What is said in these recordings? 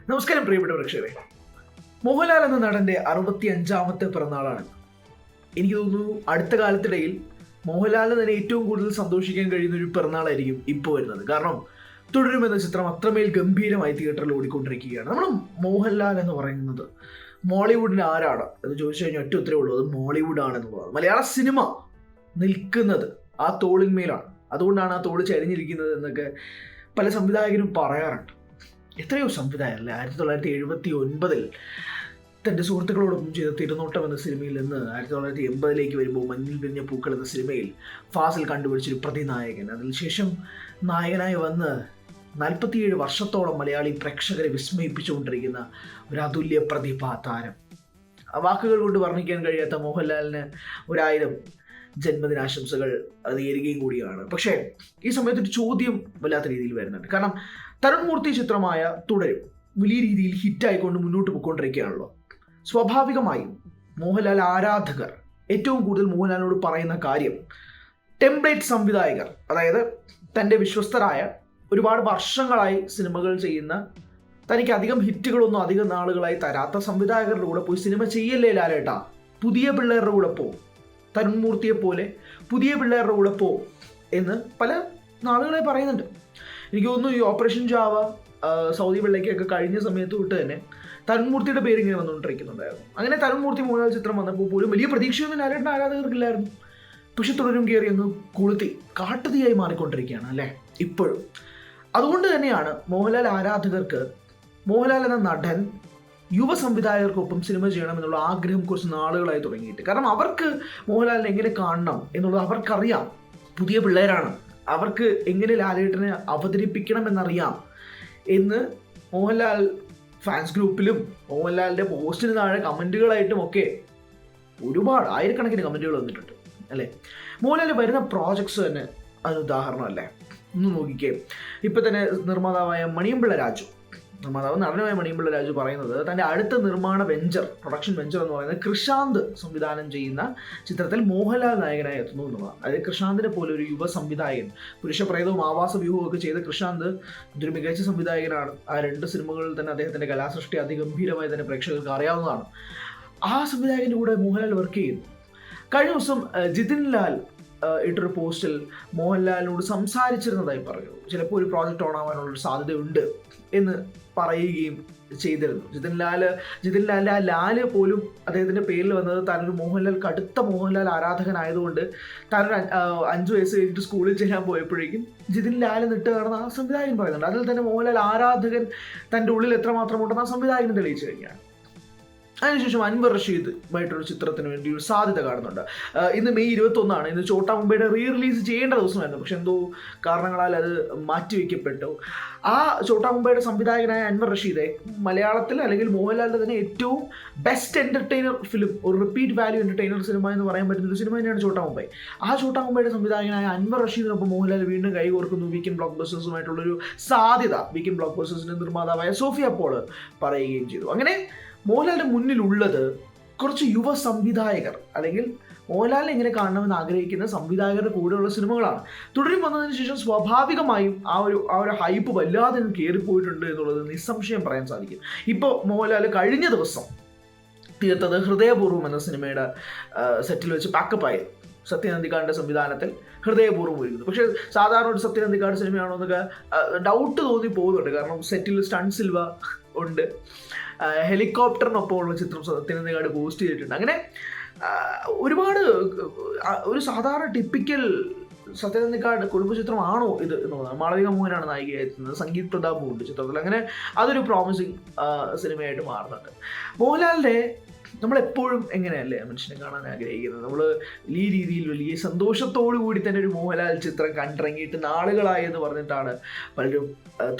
നമസ്കാരം പ്രിയപ്പെട്ട പ്രേക്ഷകരെ. മോഹൻലാൽ എന്ന നടന്റെ 65ാമത്തെ പിറന്നാളാണ്. എനിക്ക് തോന്നുന്നു അടുത്ത കാലത്തിടയിൽ മോഹൻലാലിന് തന്നെ ഏറ്റവും കൂടുതൽ സന്തോഷിക്കാൻ കഴിയുന്ന ഒരു പിറന്നാളായിരിക്കും ഇപ്പോൾ വരുന്നത്. കാരണം തുടരും എന്ന ചിത്രം അത്രമേൽ ഗംഭീരമായി തിയേറ്ററിൽ ഓടിക്കൊണ്ടിരിക്കുകയാണ്. നമ്മൾ മോഹൻലാൽ എന്ന് പറയുന്നത് മോളിവുഡിന് ആരാണ് എന്ന് ചോദിച്ചു കഴിഞ്ഞാൽ ഒറ്റ ഉത്തരവേ ഉള്ളൂ, അത് മോളിവുഡ് ആണെന്നുള്ളതാണ്. മലയാള സിനിമ നിൽക്കുന്നത് ആ തോളിന്മേലാണ്. അതുകൊണ്ടാണ് ആ തോള് ചരിഞ്ഞിരിക്കുന്നത് എന്നൊക്കെ പല സംവിധായകരും പറയാറുണ്ട്. എത്രയോ സംവിധായകരല്ലേ 1979 തൻ്റെ സുഹൃത്തുക്കളോടൊപ്പം ചെയ്ത തിരുനോട്ടം എന്ന സിനിമയിൽ നിന്ന് 1980 വരുമ്പോൾ മഞ്ഞിൽ വിരിഞ്ഞ പൂക്കൾ എന്ന സിനിമയിൽ ഫാസിൽ കണ്ടുപിടിച്ചൊരു പ്രതിനായകൻ, അതിനുശേഷം നായകനായി വന്ന് 47 വർഷത്തോളം മലയാളി പ്രേക്ഷകരെ വിസ്മയിപ്പിച്ചുകൊണ്ടിരിക്കുന്ന ഒരു അതുല്യ പ്രതിഭാ താരം. വാക്കുകൾ കൊണ്ട് വർണ്ണിക്കാൻ കഴിയാത്ത മോഹൻലാലിന് 1000 ജന്മദിനാശംസകൾ നേരുകയും കൂടിയാണ്. പക്ഷേ ഈ സമയത്ത് ഒരു ചോദ്യം വല്ലാത്ത രീതിയിൽ വരുന്നുണ്ട്. കാരണം തരുൺ മൂർത്തി ചിത്രമായ തുടരും വലിയ രീതിയിൽ ഹിറ്റായിക്കൊണ്ട് മുന്നോട്ട് പോയിക്കൊണ്ടിരിക്കുകയാണല്ലോ. സ്വാഭാവികമായും മോഹൻലാൽ ആരാധകർ ഏറ്റവും കൂടുതൽ മോഹൻലാലിനോട് പറയുന്ന കാര്യം ടെംപ്ലേറ്റ് സംവിധായകർ, അതായത് തൻ്റെ വിശ്വസ്തരായ ഒരുപാട് വർഷങ്ങളായി സിനിമകൾ ചെയ്യുന്ന, തനിക്ക് അധികം ഹിറ്റുകളൊന്നും അധികം നാളുകളായി തരാത്ത സംവിധായകരുടെ കൂടെ പോയി സിനിമ ചെയ്യല്ലേ ലാലേട്ടാ, പുതിയ പിള്ളേരുടെ കൂടെ പോ, തരുൺ മൂർത്തിയെ പോലെ പുതിയ പിള്ളേരുടെ കൂടെ പോ എന്ന് പല നാളുകളായി പറയുന്നുണ്ട്. എനിക്ക് തോന്നുന്നു ഈ ഓപ്പറേഷൻ ജാവ, സൗദി വെള്ളയ്ക്കൊക്കെ കഴിഞ്ഞ സമയത്ത് തൊട്ട് തന്നെ തരുൺ മൂർത്തിയുടെ പേര് ഇങ്ങനെ വന്നുകൊണ്ടിരിക്കുന്നുണ്ടായിരുന്നു. അങ്ങനെ തരുൺ മൂർത്തി മോഹൻലാൽ ചിത്രം വന്നപ്പോൾ പോലും വലിയ പ്രതീക്ഷയൊന്നും ലാലേട്ടൻ ആരാധകർക്കില്ലായിരുന്നു. പക്ഷെ തുടരും കയറി അങ്ങ് കൊളുത്തി കാട്ടുതീയായി മാറിക്കൊണ്ടിരിക്കുകയാണ് അല്ലേ ഇപ്പോഴും. അതുകൊണ്ട് തന്നെയാണ് മോഹൻലാൽ ആരാധകർക്ക് മോഹൻലാൽ എന്ന നടൻ യുവ സംവിധായകർക്കൊപ്പം സിനിമ ചെയ്യണമെന്നുള്ള ആഗ്രഹം കുറച്ച് നാളുകളായി തുടങ്ങിയിട്ട്. കാരണം അവർക്ക് മോഹൻലാലിനെ എങ്ങനെ കാണണം എന്നുള്ളത് അവർക്കറിയാം. പുതിയ പിള്ളേരാണ്, അവർക്ക് എങ്ങനെ ലാലേട്ടനെ അവതരിപ്പിക്കണം എന്നറിയാം എന്ന് മോഹൻലാൽ ഫാൻസ് ഗ്രൂപ്പിലും മോഹൻലാലിൻ്റെ പോസ്റ്റിന് താഴെ കമൻറ്റുകളായിട്ടും ഒക്കെ ഒരുപാട് ആയിരക്കണക്കിന് കമൻറ്റുകൾ വന്നിട്ടുണ്ട് അല്ലേ. മോഹൻലാൽ വരുന്ന പ്രോജക്ട്സ് തന്നെ അതിന് ഉദാഹരണമല്ലേ. ഒന്ന് നോക്കിക്കേ, ഇപ്പം തന്നെ നിർമ്മാതാവായ മണിയമ്പിള്ള രാജു, നടനുമായ മണിയമ്പിള്ള രാജു പറയുന്നത് തൻ്റെ അടുത്ത നിർമ്മാണ പ്രൊഡക്ഷൻ വെഞ്ചർ എന്ന് പറയുന്നത് കൃഷാന്ത് സംവിധാനം ചെയ്യുന്ന ചിത്രത്തിൽ മോഹൻലാൽ നായകനായി എത്തുന്നു എന്നുള്ളതാണ്. അതായത് കൃഷാന്തിനെ പോലെ ഒരു യുവ സംവിധായകൻ, പുരുഷപ്രേതവും ആവാസ വ്യൂഹവും ഒക്കെ ചെയ്ത കൃഷാന്ത് ഇതൊരു മികച്ച സംവിധായകനാണ്. ആ 2 സിനിമകളിൽ തന്നെ അദ്ദേഹത്തിൻ്റെ കലാസൃഷ്ടി അതിഗംഭീരമായി തന്നെ പ്രേക്ഷകർക്ക് അറിയാവുന്നതാണ്. ആ സംവിധായകൻ്റെ കൂടെ മോഹൻലാൽ വർക്ക് ചെയ്യുന്നു. കഴിഞ്ഞ ദിവസം ജിതിൻ ലാൽ ഇട്ടൊരു പോസ്റ്റിൽ മോഹൻലാലിനോട് സംസാരിച്ചിരുന്നതായി പറഞ്ഞു. ചിലപ്പോൾ ഒരു പ്രോജക്റ്റ് ഓൺ ആവാനുള്ളൊരു സാധ്യതയുണ്ട് എന്ന് പറയുകയും ചെയ്തിരുന്നു. ജിതിൻ ലാലിൻ്റെ ആ ലാല് പോലും അദ്ദേഹത്തിൻ്റെ പേരിൽ വന്നത് താനൊരു കടുത്ത മോഹൻലാൽ ആരാധകനായതുകൊണ്ട് താനൊരു 5 വയസ്സ് കഴിഞ്ഞിട്ട് സ്കൂളിൽ ചെയ്യാൻ പോയപ്പോഴേക്കും ജിതിൻ ലാൽ നിട്ട് കാണുന്ന ആ സംവിധായകൻ പറയുന്നുണ്ട്. അതിൽ തന്നെ മോഹൻലാൽ ആരാധകൻ തൻ്റെ ഉള്ളിൽ എത്രമാത്രം ഉണ്ടെന്ന് ആ സംവിധായകൻ തെളിയിച്ചു കഴിഞ്ഞാണ്. അതിനുശേഷം അൻവർ റഷീദുമായിട്ടൊരു ചിത്രത്തിന് വേണ്ടി ഒരു സാധ്യത കാണുന്നുണ്ട്. ഇന്ന് മെയ് 21, ഇന്ന് ചോട്ടാ മുംബൈയുടെ റിലീസ് ചെയ്യേണ്ട ദിവസമായിരുന്നു. പക്ഷെ എന്തോ കാരണങ്ങളാൽ അത് മാറ്റിവെക്കപ്പെട്ടു. ആ ചോട്ടാ മുംബൈയുടെ സംവിധായകനായ അൻവർ റഷീദെ മലയാളത്തിൽ അല്ലെങ്കിൽ മോഹൻലാലിൻ്റെ തന്നെ ഏറ്റവും ബെസ്റ്റ് എൻ്റർടൈനർ ഫിലിം, ഒരു റിപ്പീറ്റ് വാല്യൂ എൻ്റർടൈനർ സിനിമ എന്ന് പറയാൻ പറ്റുന്ന ഒരു സിനിമ തന്നെയാണ് ചോട്ടാ മുംബൈ. ആ ചോട്ടാ മുംബൈയുടെ സംവിധായകനായ അൻവർ റഷീദിനൊപ്പം മോഹൻലാൽ വീണ്ടും കൈകോർക്കുന്നു. വീക്കെൻഡ് ബ്ലോക്ക് ബസ്റ്റേഴ്സുമായിട്ടുള്ളൊരു സാധ്യത വീക്കെൻഡ് ബ്ലോക്ക് ബസ്റ്റേഴ്സിൻ്റെ നിർമ്മാതാവായ സോഫിയ പോൾ പറയുകയും ചെയ്തു. അങ്ങനെ മോഹൻലാലിൻ്റെ മുന്നിലുള്ളത് കുറച്ച് യുവ സംവിധായകർ, അല്ലെങ്കിൽ മോഹൻലാലിനെ എങ്ങനെ കാണണമെന്ന് ആഗ്രഹിക്കുന്ന സംവിധായകരുടെ കൂടെയുള്ള സിനിമകളാണ്. തുടരും വന്നതിന് ശേഷം സ്വാഭാവികമായും ആ ഒരു ഹൈപ്പ് വല്ലാതെ കയറിപ്പോയിട്ടുണ്ട് എന്നുള്ളത് നിസ്സംശയം പറയാൻ സാധിക്കും. ഇപ്പോൾ മോഹൻലാൽ കഴിഞ്ഞ ദിവസം തീർത്തത് ഹൃദയപൂർവ്വം എന്ന സിനിമയുടെ സെറ്റിൽ വെച്ച് പാക്കപ്പായി സത്യനന്ദിക്കാടിൻ്റെ സംവിധാനത്തിൽ ഹൃദയപൂർവ്വം ഒരുക്കുന്നു. പക്ഷേ സാധാരണ ഒരു സത്യനന്ദിക്കാട് സിനിമയാണോ എന്നൊക്കെ ഡൗട്ട് തോന്നി പോകുന്നുണ്ട്. കാരണം സെറ്റിൽ സ്റ്റണ്ട് സിൽവ ഉണ്ട്, ഹെലികോപ്റ്ററിനൊപ്പമുള്ള ചിത്രം സത്യനന്ദിക്കാട് പോസ്റ്റ് ചെയ്തിട്ടുണ്ട്. അങ്ങനെ ഒരുപാട് ഒരു സാധാരണ ടിപ്പിക്കൽ സത്യനന്ദിക്കാട് കുടുംബചിത്രമാണോ ഇത് എന്നുള്ളതാണ്. മാളവിക മോഹനാണ് നായികയായിരുന്നത്, സംഗീത് പ്രതാപും ഉണ്ട് ചിത്രത്തിൽ. അങ്ങനെ അതൊരു പ്രോമിസിങ് സിനിമയായിട്ട് മാറുന്നുണ്ട്. മോഹൻലാലിൻ്റെ നമ്മളെപ്പോഴും എങ്ങനെയല്ലേ മനുഷ്യനെ കാണാൻ ആഗ്രഹിക്കുന്നത്. നമ്മൾ ഈ രീതിയിൽ വലിയ സന്തോഷത്തോടു കൂടി തന്നെ ഒരു മോഹൻലാൽ ചിത്രം കണ്ടിറങ്ങിയിട്ട് നാളുകളായി എന്ന് പറഞ്ഞിട്ടാണ് പലരും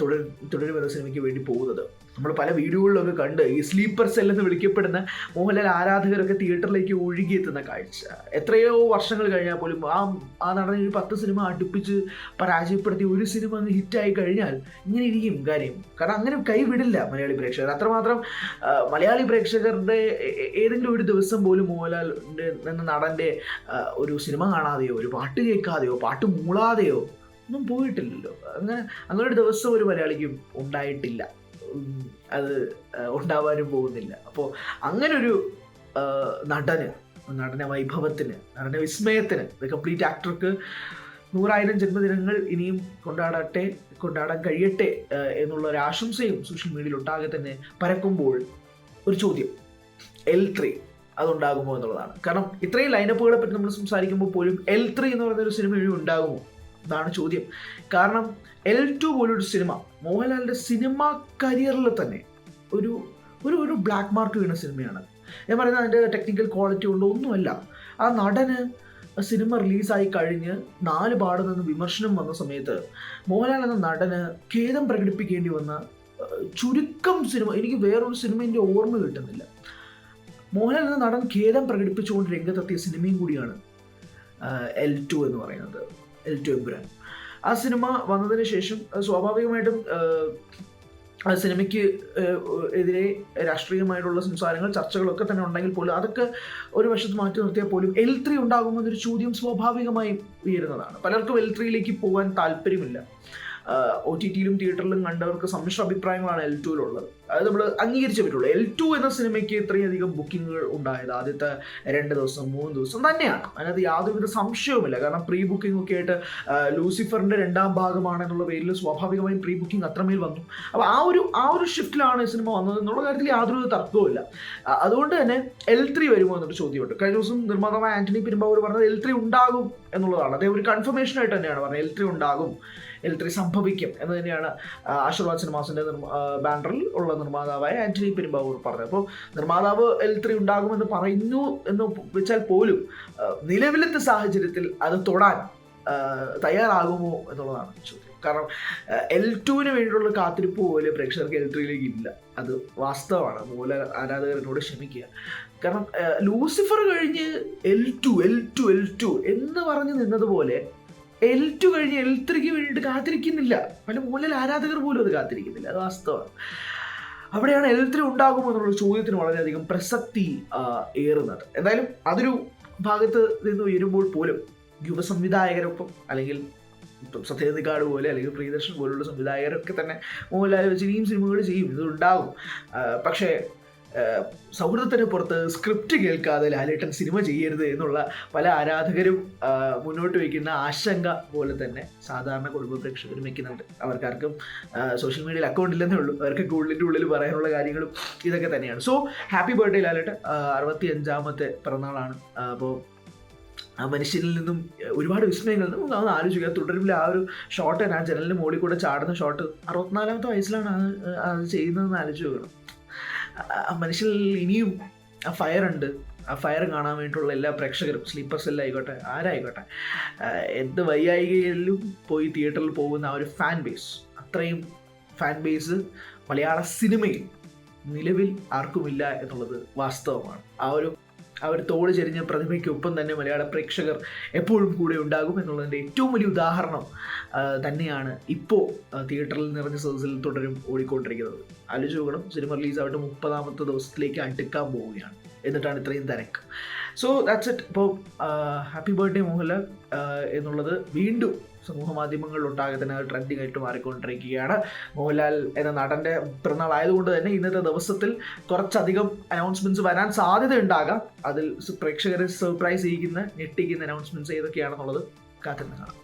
തുടരുമെന്ന സിനിമയ്ക്ക് വേണ്ടി പോകുന്നത്. നമ്മൾ പല വീഡിയോകളിലൊക്കെ കണ്ട് ഈ സ്ലീപ്പർ സെൽ എന്ന് വിളിക്കപ്പെടുന്ന മോഹൻലാൽ ആരാധകരൊക്കെ തിയേറ്ററിലേക്ക് ഒഴുകിയെത്തുന്ന കാഴ്ച. എത്രയോ വർഷങ്ങൾ കഴിഞ്ഞാൽ പോലും ആ നടനെ ഒരു 10 സിനിമ അടുപ്പിച്ച് പരാജയപ്പെടുത്തി ഒരു സിനിമ ഒന്ന് ഹിറ്റായി കഴിഞ്ഞാൽ ഇങ്ങനെ ഇരിക്കും കാര്യം. കാരണം അങ്ങനെ കൈവിടില്ല മലയാളി പ്രേക്ഷകർ. അത്രമാത്രം മലയാളി പ്രേക്ഷകരുടെ ഏതെങ്കിലും ഒരു ദിവസം പോലും മോഹൻലാലിൻ്റെ എന്ന നടൻ്റെ ഒരു സിനിമ കാണാതെയോ ഒരു പാട്ട് കേൾക്കാതെയോ പാട്ട് മൂളാതെയോ ഒന്നും പോയിട്ടില്ലല്ലോ. അങ്ങനെ ഒരു ദിവസം ഒരു മലയാളിക്കും ഉണ്ടായിട്ടില്ല. അത് ഉണ്ടാവാനും പോകുന്നില്ല. അപ്പോൾ അങ്ങനൊരു നടന വൈഭവത്തിന്, നടന വിസ്മയത്തിന്, കംപ്ലീറ്റ് ആക്ടർക്ക് 100,000 ജന്മദിനങ്ങൾ ഇനിയും കൊണ്ടാടാൻ കഴിയട്ടെ എന്നുള്ള ഒരു ആശംസയും സോഷ്യൽ മീഡിയയിൽ ഒട്ടാകെ തന്നെ പരക്കുമ്പോൾ ഒരു ചോദ്യം, L3 അതുണ്ടാകുമോ എന്നുള്ളതാണ്. കാരണം ഇത്രയും ലൈനപ്പുകളെ പറ്റി നമ്മൾ സംസാരിക്കുമ്പോൾ പോലും L3 എന്ന് പറയുന്ന ഒരു സിനിമ ഇനി ഉണ്ടാകുമോ അതാണ് ചോദ്യം. കാരണം L2 പോലൊരു സിനിമ മോഹൻലാലിൻ്റെ സിനിമ കരിയറിൽ തന്നെ ഒരു ഒരു ബ്ലാക്ക് മാർക്ക് വീണ സിനിമയാണ്. ഞാൻ പറയുന്നത് അതിൻ്റെ ടെക്നിക്കൽ ക്വാളിറ്റി കൊണ്ട് ഒന്നുമല്ല. ആ നടന് സിനിമ റിലീസായി കഴിഞ്ഞ് 4 പാട് നിന്ന് വിമർശനം വന്ന സമയത്ത് മോഹൻലാൽ എന്ന നടന് ഖേദം പ്രകടിപ്പിക്കേണ്ടി വന്ന ചുരുക്കം സിനിമ, എനിക്ക് വേറൊരു സിനിമേൻ്റെ ഓർമ്മ കിട്ടുന്നില്ല. മോഹൻലാൽ എന്ന നടൻ ഖേദം പ്രകടിപ്പിച്ചുകൊണ്ട് രംഗത്തെത്തിയ സിനിമയും കൂടിയാണ് L2 എന്ന് പറയുന്നത്, L2 എമ്പുരാൻ. ആ സിനിമ വന്നതിന് ശേഷം സ്വാഭാവികമായിട്ടും ആ സിനിമയ്ക്ക് എതിരെ രാഷ്ട്രീയമായിട്ടുള്ള സംസാരങ്ങൾ, ചർച്ചകളൊക്കെ തന്നെ ഉണ്ടെങ്കിൽ പോലും അതൊക്കെ ഒരു വശത്ത് മാറ്റി നിർത്തിയാൽ പോലും L3 ഉണ്ടാകുമെന്നൊരു ചോദ്യം സ്വാഭാവികമായും ഉയരുന്നതാണ്. പലർക്കും L3യിലേക്ക് പോകാൻ താല്പര്യമില്ല. OTTയിലും തിയേറ്ററിലും കണ്ടവർക്ക് സമ്മിശ്ര അഭിപ്രായങ്ങളാണ് L2-ലുള്ളത്. അത് നമ്മൾ അംഗീകരിച്ചേ പറ്റുള്ളൂ. L2 എന്ന സിനിമയ്ക്ക് ഇത്രയധികം ബുക്കിങ്ങുകൾ ഉണ്ടായത് ആദ്യത്തെ 2 ദിവസം 3 ദിവസം തന്നെയാണ്. അതിനകത്ത് യാതൊരുവിധ സംശയവുമില്ല. കാരണം പ്രീ ബുക്കിംഗ് ഒക്കെ ആയിട്ട് ലൂസിഫറിൻ്റെ 2ാം ഭാഗമാണ് എന്നുള്ള പേരിൽ സ്വാഭാവികമായും പ്രീ ബുക്കിംഗ് അത്രമേൽ വന്നു. അപ്പോൾ ആ ഒരു ഷിഫ്റ്റിലാണ് ഈ സിനിമ വന്നത് എന്നുള്ള കാര്യത്തിൽ യാതൊരു തർക്കവുമില്ല. അതുകൊണ്ട് തന്നെ L3 വരുമോ എന്നൊരു ചോദ്യമുണ്ട്. കഴിഞ്ഞ ദിവസം നിർമ്മാതാവായ ആന്റണി പെരുമ്പാവൂർ പറഞ്ഞത് L3 ഉണ്ടാകും എന്നുള്ളതാണ്. അതേ ഒരു കൺഫർമേഷൻ ആയിട്ട് തന്നെയാണ് പറഞ്ഞത്. L3 ഉണ്ടാകും, L3 സംഭവിക്കും എന്ന് തന്നെയാണ് ആശീർവാദ് സിനിമാസിൻ്റെ ബാനറിൽ ഉള്ള നിർമ്മാതാവായ ആന്റണി പെരുമ്പാവൂർ പറഞ്ഞത്. അപ്പോൾ നിർമ്മാതാവ് L3 ഉണ്ടാകുമെന്ന് പറയുന്നു എന്ന് വെച്ചാൽ പോലും നിലവിലത്തെ സാഹചര്യത്തിൽ അത് തൊടാൻ തയ്യാറാകുമോ എന്നുള്ളതാണ് ചോദ്യം. കാരണം L2-ന് വേണ്ടിയിട്ടുള്ള കാത്തിരിപ്പ് പോലെ പ്രേക്ഷകർക്ക് L3യിലേക്ക് ഇല്ല. അത് വാസ്തവമാണ്. മൂല ആരാധകരോട് ക്ഷമിക്കുക. കാരണം ലൂസിഫർ കഴിഞ്ഞ് L2 എന്ന് പറഞ്ഞ് നിന്നതുപോലെ L2 കഴിഞ്ഞ് L3ക്ക് വേണ്ടിയിട്ട് കാത്തിരിക്കുന്നില്ല. പല മോഹൻലാൽ ആരാധകർ പോലും അത് കാത്തിരിക്കുന്നില്ല. അത് വാസ്തവമാണ്. അവിടെയാണ് L3 ഉണ്ടാകുമോ എന്നുള്ള ചോദ്യത്തിന് വളരെയധികം പ്രസക്തി ഏറുന്നത്. എന്തായാലും അതൊരു ഭാഗത്ത് നിന്ന് ഉയരുമ്പോൾ പോലും യുവ സംവിധായകരൊപ്പം, അല്ലെങ്കിൽ സത്യനന്ദിക്കാട് പോലെ അല്ലെങ്കിൽ പ്രിയദർശൻ പോലുള്ള സംവിധായകരൊക്കെ തന്നെ മോഹൻലാൽ വെച്ച് ഇനിയും സിനിമകൾ ചെയ്യും, ഇതുണ്ടാകും. പക്ഷേ സൗഹൃദത്തിന് പുറത്ത് സ്ക്രിപ്റ്റ് കേൾക്കാതെ ലാലേട്ടൻ സിനിമ ചെയ്യരുത് എന്നുള്ള പല ആരാധകരും മുന്നോട്ട് വയ്ക്കുന്ന ആശങ്ക പോലെ തന്നെ സാധാരണ കുടുംബ പ്രേക്ഷകരും വയ്ക്കുന്നുണ്ട്. അവർക്കാർക്കും സോഷ്യൽ മീഡിയയിൽ അക്കൗണ്ട് ഇല്ലെന്നേ ഉള്ളൂ. അവർക്ക് ഉള്ളിൽ പറയാനുള്ള കാര്യങ്ങളും ഇതൊക്കെ തന്നെയാണ്. സോ ഹാപ്പി ബർത്ത്ഡേ ലാലേട്ടൻ. 65ാമത്തെ പിറന്നാളാണ്. അപ്പോൾ ആ മനുഷ്യനിൽ നിന്നും ഒരുപാട് വിസ്മയങ്ങൾ നമുക്ക് ആലോചിക്കുക. തുടരുമ്പോൾ ആ ഒരു ഷോട്ട്, ആ ജനലിന് മുകളിൽ കൂടെ ചാടുന്ന ഷോട്ട് 64ാമത്തെ വയസ്സിലാണ് അത് ചെയ്യുന്നതെന്ന് ആലോചിച്ച് നോക്കണം. ആ മനുഷ്യനിൽ ഇനിയും ആ ഫയറുണ്ട്. ആ ഫയർ കാണാൻ വേണ്ടിയിട്ടുള്ള എല്ലാ പ്രേക്ഷകരും, സ്ലീപ്പർ സെല്ലായിക്കോട്ടെ, ആരായിക്കോട്ടെ, എന്ത് വൈകായികയിലും പോയി തിയേറ്ററിൽ പോകുന്ന ആ ഒരു ഫാൻ ബേസ്, അത്രയും ഫാൻ ബേസ് മലയാള സിനിമയിൽ നിലവിൽ ആർക്കുമില്ല എന്നുള്ളത് വാസ്തവമാണ്. ആ ഒരു തോട് ചെരിഞ്ഞ പ്രതിഭയ്ക്കൊപ്പം തന്നെ മലയാള പ്രേക്ഷകർ എപ്പോഴും കൂടെ ഉണ്ടാകും എന്നുള്ളതിൻ്റെ ഏറ്റവും വലിയ ഉദാഹരണം തന്നെയാണ് ഇപ്പോൾ തിയേറ്ററിൽ നിറഞ്ഞ സദസ്സിൽ തുടരും ഓടിക്കൊണ്ടിരിക്കുന്നത്. ആലോചിച്ച് നോക്കണം, സിനിമ റിലീസായിട്ട് 30ാമത്തെ ദിവസത്തിലേക്ക് അടുക്കാൻ പോവുകയാണ്. എന്നിട്ടാണ് ഇത്രയും തിരക്ക്. So that's it. ഇപ്പോൾ ഹാപ്പി ബർത്ത്ഡേ മോഹൻലാൽ എന്നുള്ളത് വീണ്ടും സമൂഹ മാധ്യമങ്ങളിലൊട്ടാകെ തന്നെ ട്രെൻഡിങ് ആയിട്ട് മാറിക്കൊണ്ടിരിക്കുകയാണ്. മോഹൻലാൽ എന്ന നടൻ്റെ പിറന്നാൾ ആയതുകൊണ്ട് തന്നെ ഇന്നത്തെ ദിവസത്തിൽ കുറച്ചധികം അനൗൺസ്മെൻറ്റ്സ് വരാൻ സാധ്യതയുണ്ടാകാം. അതിൽ പ്രേക്ഷകരെ സർപ്രൈസ് ചെയ്യിക്കുന്ന, ഞെട്ടിക്കുന്ന അനൗൺസ്മെൻറ്റ്സ് ഏതൊക്കെയാണെന്നുള്ളത് കാത്തിരുന്ന് കാണാം.